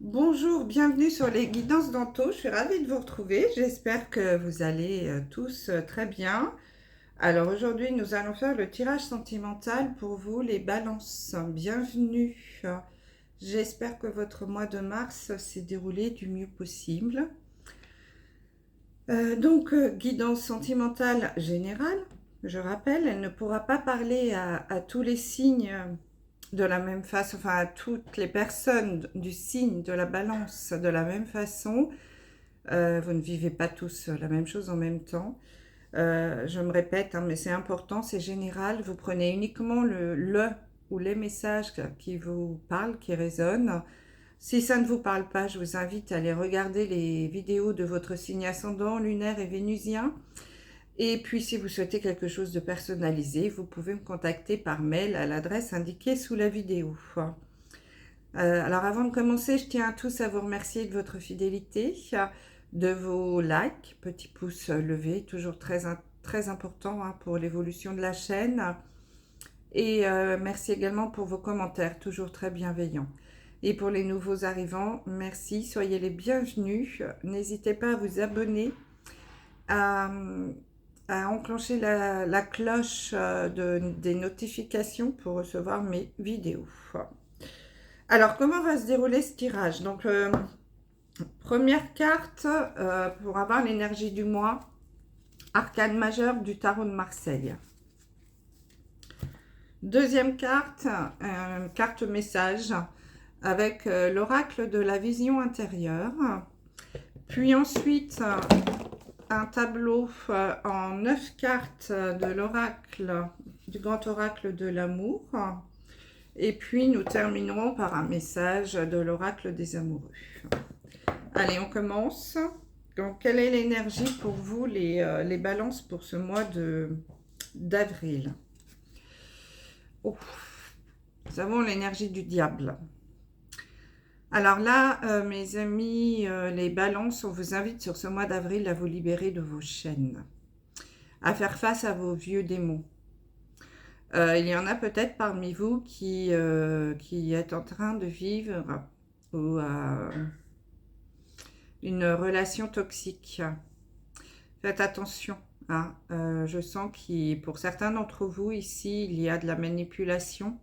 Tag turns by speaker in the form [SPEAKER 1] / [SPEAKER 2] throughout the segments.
[SPEAKER 1] Bonjour, bienvenue sur les guidances d'Anto. Je suis ravie de vous retrouver. J'espère que vous allez tous très bien. Alors aujourd'hui, nous allons faire le tirage sentimental pour vous, les balances. Bienvenue. J'espère que votre mois de mars s'est déroulé du mieux possible. Guidance sentimentale générale. Je rappelle, elle ne pourra pas parler à tous les signes de la même façon, enfin à toutes les personnes du signe de la balance de la même façon. Vous ne vivez pas tous la même chose en même temps. Je me répète, hein, mais c'est important, c'est général. Vous prenez uniquement le ou les messages qui vous parlent, qui résonnent. Si ça ne vous parle pas, je vous invite à aller regarder les vidéos de votre signe ascendant, lunaire et vénusien. Et puis, si vous souhaitez quelque chose de personnalisé, vous pouvez me contacter par mail à l'adresse indiquée sous la vidéo. Alors, avant de commencer, je tiens à tous à vous remercier de votre fidélité, de vos likes, petits pouces levés, toujours très important hein, pour l'évolution de la chaîne. Et merci également pour vos commentaires, toujours très bienveillants. Et pour les nouveaux arrivants, merci, soyez les bienvenus. N'hésitez pas à vous abonner, à enclencher la cloche des notifications pour recevoir mes vidéos. Alors, comment va se dérouler ce tirage? Donc, première carte pour avoir l'énergie du mois, arcane majeur du tarot de Marseille. Deuxième carte, carte message avec l'oracle de la vision intérieure. Puis ensuite, un tableau en 9 cartes de l'oracle, du grand oracle de l'amour. Et puis, nous terminerons par un message de l'oracle des amoureux. Allez, on commence. Donc, quelle est l'énergie pour vous, les balances, pour ce mois d'avril? Oh, nous avons l'énergie du diable. Alors là, mes amis, les balances, on vous invite sur ce mois d'avril à vous libérer de vos chaînes, à faire face à vos vieux démons. Il y en a peut-être parmi vous qui est en train de vivre ou, une relation toxique. Faites attention. Hein. Je sens que pour certains d'entre vous ici, il y a de la manipulation,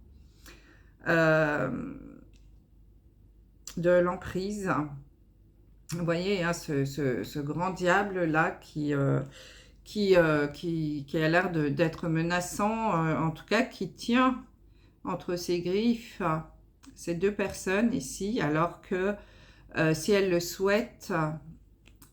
[SPEAKER 1] de l'emprise. Vous voyez, hein, ce grand diable-là qui a l'air d'être menaçant, en tout cas qui tient entre ses griffes ces deux personnes ici, alors que si elles le souhaitent,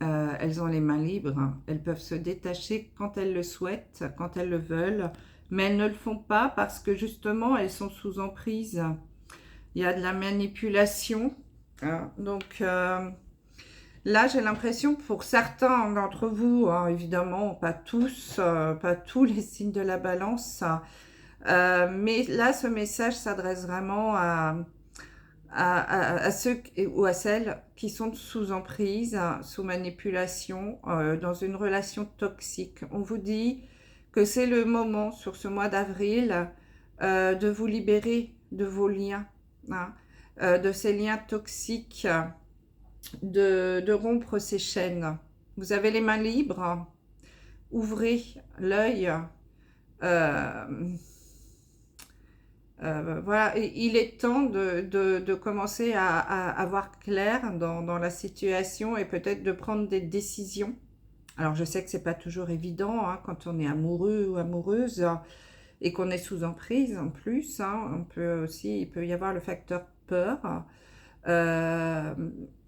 [SPEAKER 1] elles ont les mains libres. Elles peuvent se détacher quand elles le souhaitent, quand elles le veulent, mais elles ne le font pas parce que justement, elles sont sous emprise. Il y a de la manipulation. Hein. Donc, là, j'ai l'impression, pour certains d'entre vous, hein, évidemment, pas tous les signes de la balance, mais là, ce message s'adresse vraiment à ceux ou à celles qui sont sous emprise, sous manipulation, dans une relation toxique. On vous dit que c'est le moment, sur ce mois d'avril, de vous libérer de vos liens, hein, de ces liens toxiques, de rompre ces chaînes. Vous avez les mains libres, ouvrez l'œil. Voilà, et il est temps de commencer à voir clair dans la situation et peut-être de prendre des décisions. Alors, je sais que c'est pas toujours évident hein, quand on est amoureux ou amoureuse et qu'on est sous emprise en plus. Hein, il peut y avoir le facteur peur.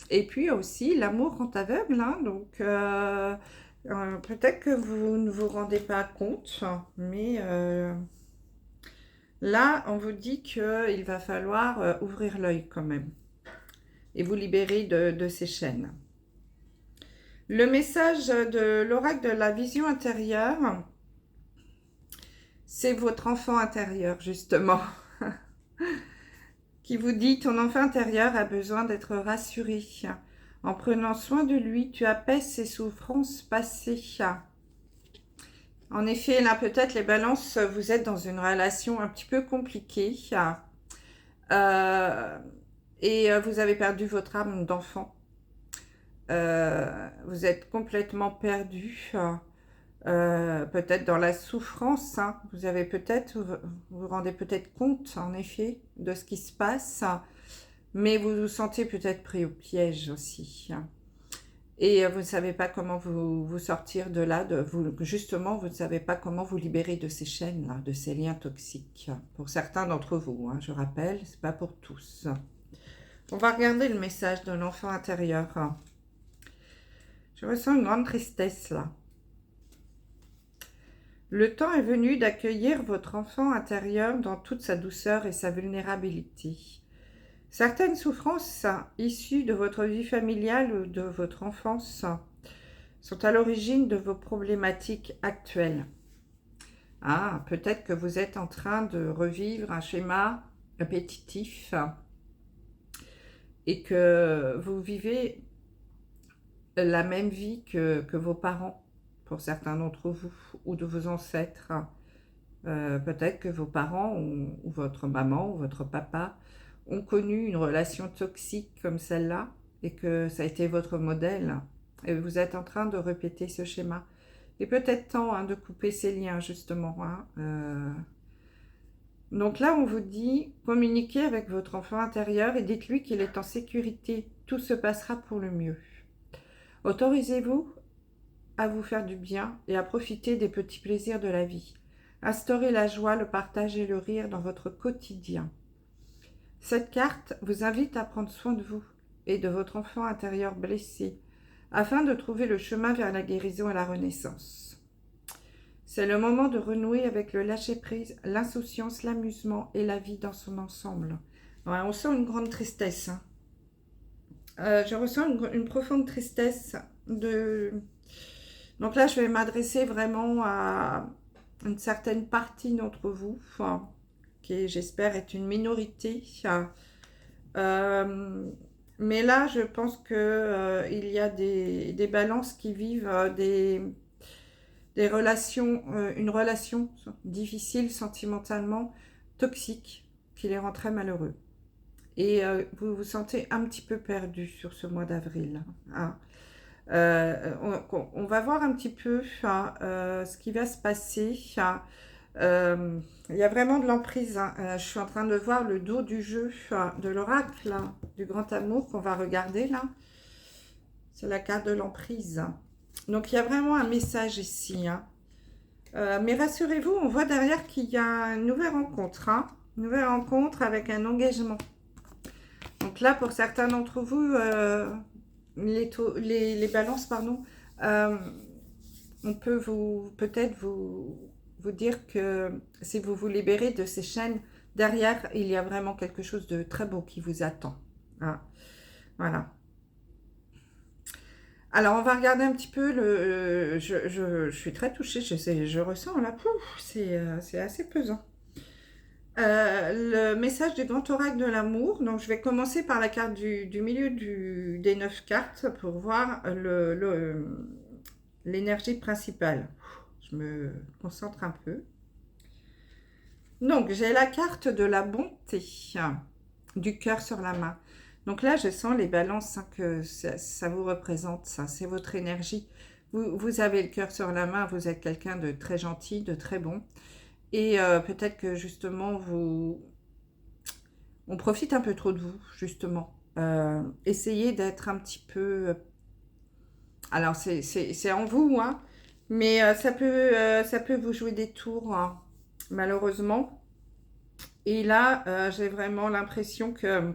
[SPEAKER 1] Et puis aussi, l'amour rend aveugle. Hein, donc, peut-être que vous ne vous rendez pas compte, mais... là, on vous dit qu'il va falloir ouvrir l'œil quand même et vous libérer de ces chaînes. Le message de l'oracle de la vision intérieure, c'est votre enfant intérieur justement, qui vous dit: ton enfant intérieur a besoin d'être rassuré. En prenant soin de lui, tu apaises ses souffrances passées. En effet, là peut-être les balances, vous êtes dans une relation un petit peu compliquée. Et vous avez perdu votre âme d'enfant. Vous êtes complètement perdu. Peut-être dans la souffrance, hein. Vous avez peut-être, vous rendez peut-être compte, en effet, de ce qui se passe, mais vous vous sentez peut-être pris au piège aussi. Et vous ne savez pas comment vous sortir de là, justement, vous ne savez pas comment vous libérer de ces chaînes-là, de ces liens toxiques. Pour certains d'entre vous, hein, je rappelle, c'est pas pour tous. On va regarder le message de l'enfant intérieur. Je ressens une grande tristesse là. Le temps est venu d'accueillir votre enfant intérieur dans toute sa douceur et sa vulnérabilité. Certaines souffrances issues de votre vie familiale ou de votre enfance sont à l'origine de vos problématiques actuelles. Ah, peut-être que vous êtes en train de revivre un schéma répétitif et que vous vivez la même vie que vos parents, pour certains d'entre vous, ou de vos ancêtres. Peut-être que vos parents, ou votre maman, ou votre papa, ont connu une relation toxique comme celle-là, et que ça a été votre modèle, et vous êtes en train de répéter ce schéma. Il est peut-être temps hein, de couper ces liens, justement. Hein. Donc là, on vous dit, communiquez avec votre enfant intérieur et dites-lui qu'il est en sécurité. Tout se passera pour le mieux. Autorisez-vous à vous faire du bien et à profiter des petits plaisirs de la vie. Instaurez la joie, le partage et le rire dans votre quotidien. Cette carte vous invite à prendre soin de vous et de votre enfant intérieur blessé, afin de trouver le chemin vers la guérison et la renaissance. C'est le moment de renouer avec le lâcher-prise, l'insouciance, l'amusement et la vie dans son ensemble. Ouais, on sent une grande tristesse. Hein. Je ressens une profonde tristesse. Donc là, je vais m'adresser vraiment à une certaine partie d'entre vous, enfin, qui j'espère est une minorité. Mais là, je pense qu'il y a des balances qui vivent des relations, une relation difficile sentimentalement, toxique, qui les rend très malheureux. Et vous vous sentez un petit peu perdu sur ce mois d'avril. Hein. On va voir un petit peu ce qui va se passer. Il y a vraiment de l'emprise. Hein. Je suis en train de voir le dos du jeu de l'oracle, du grand amour qu'on va regarder là. C'est la carte de l'emprise. Donc il y a vraiment un message ici. Hein. Mais rassurez-vous, on voit derrière qu'il y a une nouvelle rencontre. Hein. Une nouvelle rencontre avec un engagement. Donc là, pour certains d'entre vous, les balances, pardon, on peut peut-être vous dire que si vous vous libérez de ces chaînes, derrière, il y a vraiment quelque chose de très beau qui vous attend. Hein. Voilà. Alors, on va regarder un petit peu je suis très touchée, je ressens là, c'est assez pesant. Le message du grand oracle de l'amour. Donc, je vais commencer par la carte du milieu des 9 cartes pour voir l'énergie principale. Je me concentre un peu. Donc, j'ai la carte de la bonté, du cœur sur la main. Donc là, je sens les balances que ça vous représente, ça, c'est votre énergie. Vous avez le cœur sur la main, vous êtes quelqu'un de très gentil, de très bon. Et peut-être que justement, on profite un peu trop de vous, justement. Essayez d'être un petit peu... Alors, c'est en vous, hein, mais ça peut vous jouer des tours, hein, malheureusement. Et là, j'ai vraiment l'impression que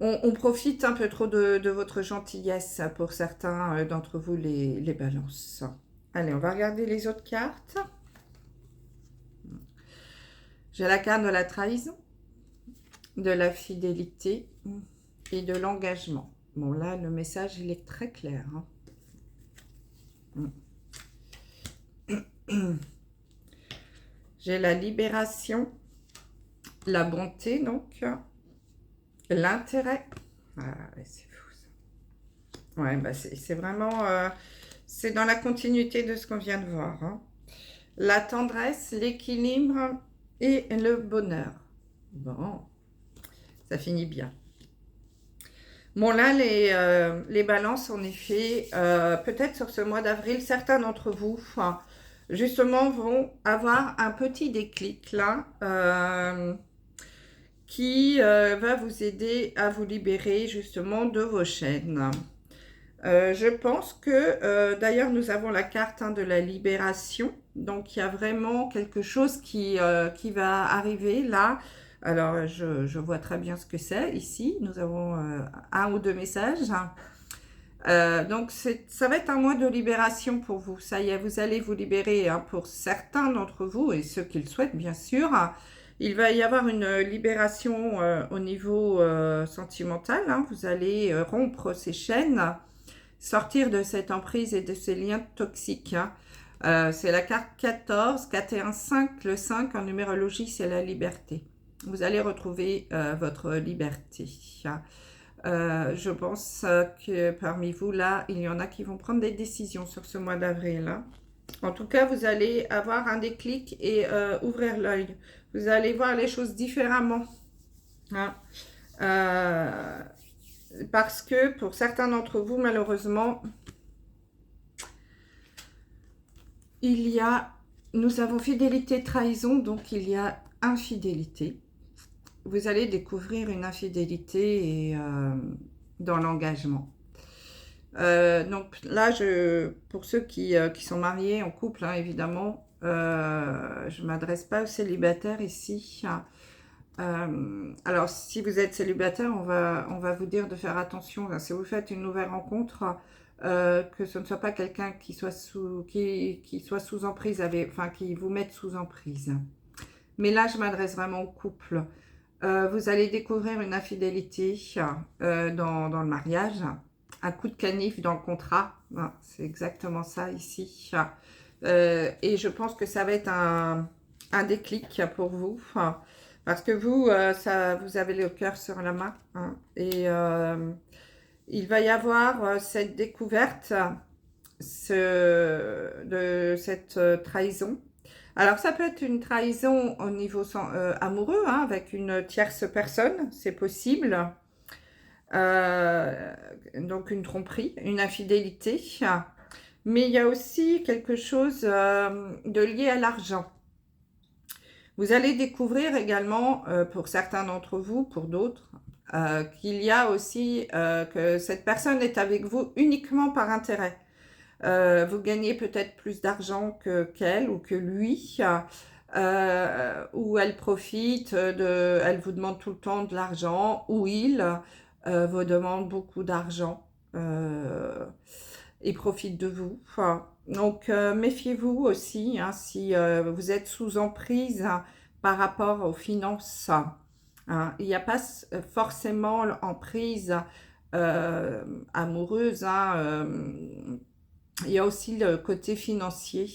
[SPEAKER 1] on profite un peu trop de votre gentillesse pour certains d'entre vous, les balances. Allez, on va regarder les autres cartes. J'ai la carte de la trahison, de la fidélité et de l'engagement. Bon, là, le message, il est très clair. Hein. J'ai la libération, la bonté, donc, l'intérêt. Ah, c'est fou, ça. Ouais, bah c'est vraiment... c'est dans la continuité de ce qu'on vient de voir. Hein. La tendresse, l'équilibre et le bonheur. Bon, ça finit bien. Bon, là, les balances, en effet, peut-être sur ce mois d'avril, certains d'entre vous, justement, vont avoir un petit déclic, là, qui va vous aider à vous libérer, justement, de vos chaînes. Je pense que, d'ailleurs, nous avons la carte de la libération. Donc, il y a vraiment quelque chose qui va arriver là. Alors, je vois très bien ce que c'est ici. Nous avons un ou deux messages. Donc, ça va être un mois de libération pour vous. Ça y est, vous allez vous libérer pour certains d'entre vous et ceux qui le souhaitent, bien sûr. Il va y avoir une libération au niveau sentimental. Vous allez rompre ces chaînes, sortir de cette emprise et de ces liens toxiques. C'est la carte 14, 4 et 1, 5. Le 5 en numérologie, c'est la liberté. Vous allez retrouver votre liberté. Je pense que parmi vous, là, il y en a qui vont prendre des décisions sur ce mois d'avril. En tout cas, vous allez avoir un déclic et ouvrir l'œil. Vous allez voir les choses différemment. Parce que pour certains d'entre vous, malheureusement, nous avons fidélité, trahison, donc il y a infidélité. Vous allez découvrir une infidélité dans l'engagement. Donc là, pour ceux qui sont mariés en couple, évidemment, je ne m'adresse pas aux célibataires ici. Alors, si vous êtes célibataire, on va vous dire de faire attention. Si vous faites une nouvelle rencontre, que ce ne soit pas quelqu'un qui soit sous emprise, qui vous mette sous emprise. Mais là, je m'adresse vraiment au couple. Vous allez découvrir une infidélité dans le mariage, un coup de canif dans le contrat. C'est exactement ça ici. Et je pense que ça va être un déclic pour vous. Parce que vous avez le cœur sur la main. Et il va y avoir cette découverte de cette trahison. Alors, ça peut être une trahison au niveau amoureux, avec une tierce personne, c'est possible. Donc, une tromperie, une infidélité. Mais il y a aussi quelque chose de lié à l'argent. Vous allez découvrir également, pour certains d'entre vous, pour d'autres, qu'il y a aussi que cette personne est avec vous uniquement par intérêt. Vous gagnez peut-être plus d'argent qu'elle ou que lui, ou elle profite, elle vous demande tout le temps de l'argent, ou il vous demande beaucoup d'argent et profite de vous. Donc, méfiez-vous aussi si vous êtes sous emprise par rapport aux finances. Il n'y a pas forcément emprise amoureuse. Il y a aussi le côté financier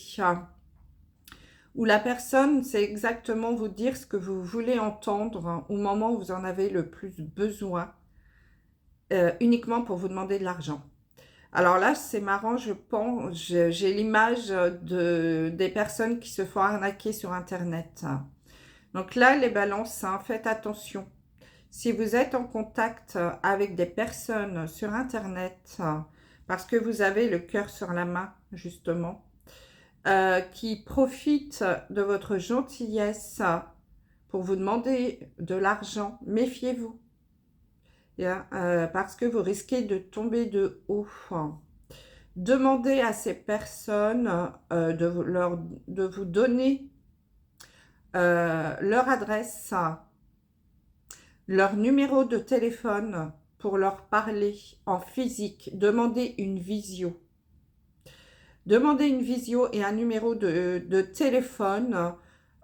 [SPEAKER 1] où la personne sait exactement vous dire ce que vous voulez entendre au moment où vous en avez le plus besoin, uniquement pour vous demander de l'argent. Alors là, c'est marrant, je pense, j'ai l'image des personnes qui se font arnaquer sur Internet. Donc là, les balances, faites attention. Si vous êtes en contact avec des personnes sur Internet, parce que vous avez le cœur sur la main, justement, qui profitent de votre gentillesse pour vous demander de l'argent, méfiez-vous. Parce que vous risquez de tomber de haut. Demandez à ces personnes de vous donner leur adresse, leur numéro de téléphone pour leur parler en physique. Demandez une visio. Demandez une visio et un numéro de téléphone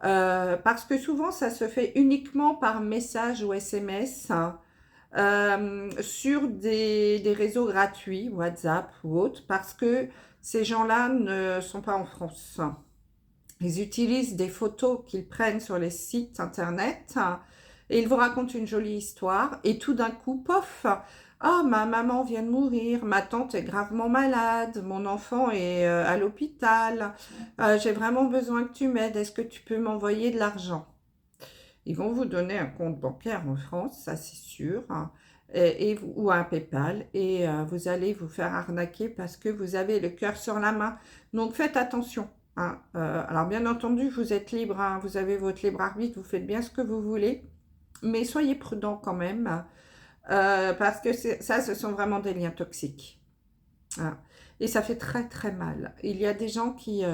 [SPEAKER 1] parce que souvent ça se fait uniquement par message ou SMS. Sur des réseaux gratuits, WhatsApp ou autres, parce que ces gens-là ne sont pas en France. Ils utilisent des photos qu'ils prennent sur les sites internet et ils vous racontent une jolie histoire et tout d'un coup, pof, oh, ma maman vient de mourir, ma tante est gravement malade, mon enfant est à l'hôpital, j'ai vraiment besoin que tu m'aides, est-ce que tu peux m'envoyer de l'argent ? Ils vont vous donner un compte bancaire en France, ça c'est sûr, hein, ou un PayPal, et vous allez vous faire arnaquer parce que vous avez le cœur sur la main. Donc faites attention. Hein. Alors bien entendu, vous êtes libre, hein, vous avez votre libre arbitre, vous faites bien ce que vous voulez, mais soyez prudent quand même, parce que ça, ce sont vraiment des liens toxiques. Hein. Et ça fait très très mal. Il y a des gens qui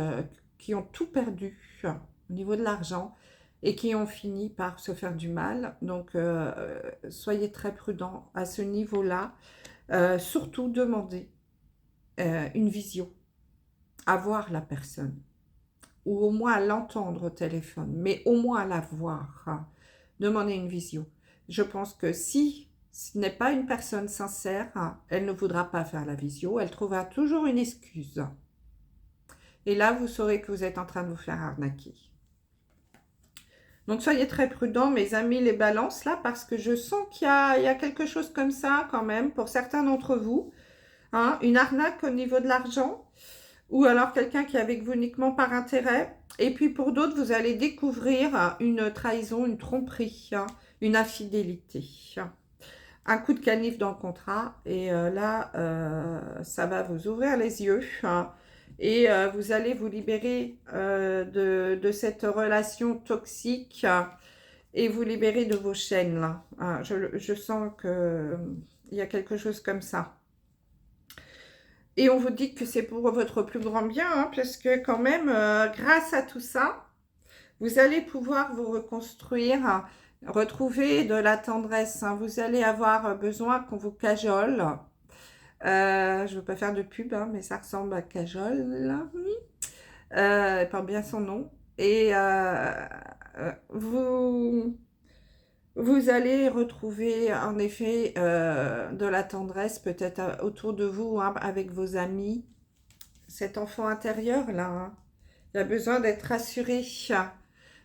[SPEAKER 1] ont tout perdu au niveau de l'argent et qui ont fini par se faire du mal. Donc, soyez très prudents à ce niveau-là. Surtout, demandez une visio, à voir la personne, ou au moins à l'entendre au téléphone, mais au moins à la voir. Hein. Demandez une visio. Je pense que si ce n'est pas une personne sincère, hein, elle ne voudra pas faire la visio, elle trouvera toujours une excuse. Et là, vous saurez que vous êtes en train de vous faire arnaquer. Donc, soyez très prudents, mes amis, les balances, là, parce que je sens qu'il y a quelque chose comme ça, quand même, pour certains d'entre vous. Hein, une arnaque au niveau de l'argent, ou alors quelqu'un qui est avec vous uniquement par intérêt. Et puis, pour d'autres, vous allez découvrir une trahison, une tromperie, hein, une infidélité. Un coup de canif dans le contrat, et là, ça va vous ouvrir les yeux, hein, et vous allez vous libérer de cette relation toxique, et vous libérer de vos chaînes, là. Hein, je sens qu'il y a quelque chose comme ça. Et on vous dit que c'est pour votre plus grand bien, hein, parce que quand même, grâce à tout ça, vous allez pouvoir vous reconstruire, retrouver de la tendresse. Hein. Vous allez avoir besoin qu'on vous cajole. Je ne veux pas faire de pub, hein, mais ça ressemble à cajole. Elle porte bien son nom. Et vous allez retrouver en effet de la tendresse peut-être autour de vous, hein, avec vos amis. Cet enfant intérieur là, hein, il a besoin d'être rassuré.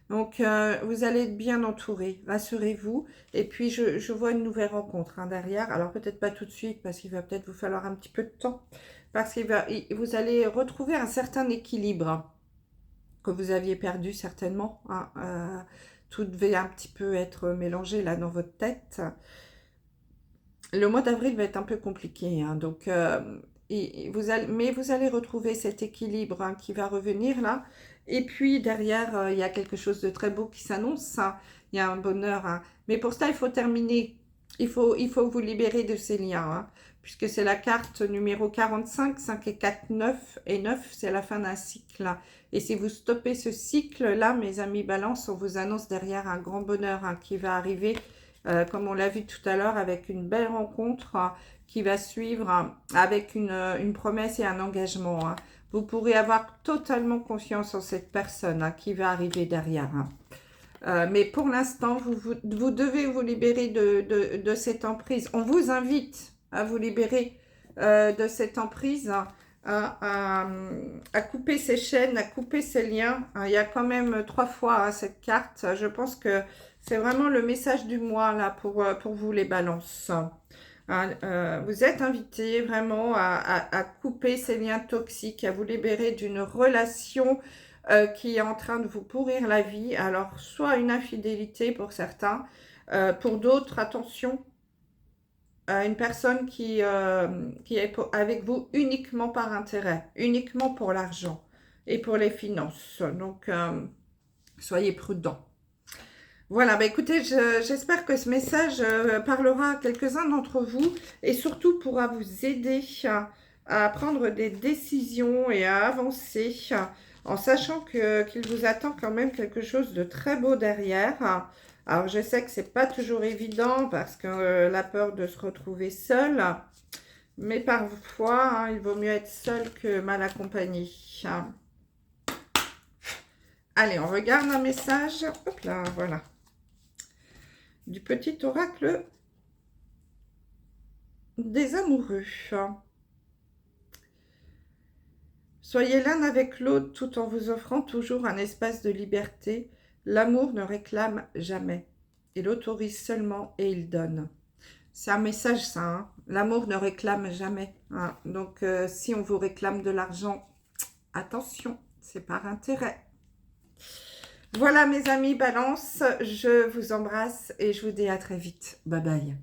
[SPEAKER 1] Donc, vous allez être bien entouré, rassurez-vous. Et puis, je vois une nouvelle rencontre, hein, derrière. Alors, peut-être pas tout de suite, parce qu'il va peut-être vous falloir un petit peu de temps. Parce que vous allez retrouver un certain équilibre, hein, que vous aviez perdu certainement. Hein. Tout devait un petit peu être mélangé là dans votre tête. Le mois d'avril va être un peu compliqué, hein, donc... mais vous allez retrouver cet équilibre, hein, qui va revenir là. Et puis derrière, il y a quelque chose de très beau qui s'annonce. Hein. Il y a un bonheur. Hein. Mais pour ça, il faut terminer. Il faut vous libérer de ces liens. Hein, puisque c'est la carte numéro 45, 5 et 4, 9. Et 9, c'est la fin d'un cycle. Hein. Et si vous stoppez ce cycle-là, mes amis Balance, on vous annonce derrière un grand bonheur, hein, qui va arriver. Comme on l'a vu tout à l'heure, avec une belle rencontre, hein, qui va suivre, hein, avec une promesse et un engagement. Hein. Vous pourrez avoir totalement confiance en cette personne, hein, qui va arriver derrière. Hein. Mais pour l'instant, vous devez vous libérer de cette emprise. On vous invite à vous libérer de cette emprise, hein, à couper ces chaînes, à couper ces liens. Hein. Il y a quand même 3 fois, hein, cette carte. Je pense que c'est vraiment le message du mois là pour vous les balances. Hein, vous êtes invités vraiment à couper ces liens toxiques, à vous libérer d'une relation qui est en train de vous pourrir la vie. Alors, soit une infidélité pour certains, pour d'autres, attention, une personne qui est avec vous uniquement par intérêt, uniquement pour l'argent et pour les finances. Donc, soyez prudents. Voilà, bah écoutez, j'espère que ce message parlera à quelques-uns d'entre vous et surtout pourra vous aider à prendre des décisions et à avancer en sachant qu'il vous attend quand même quelque chose de très beau derrière. Alors, je sais que c'est pas toujours évident parce que la peur de se retrouver seul, mais parfois, hein, il vaut mieux être seul que mal accompagné. Allez, on regarde un message. Hop là, voilà. Du petit oracle des amoureux. Soyez l'un avec l'autre tout en vous offrant toujours un espace de liberté. L'amour ne réclame jamais. Il autorise seulement et il donne. C'est un message ça. Hein. L'amour ne réclame jamais. Hein. Donc si on vous réclame de l'argent, attention, c'est par intérêt. Voilà mes amis Balance, je vous embrasse et je vous dis à très vite. Bye bye.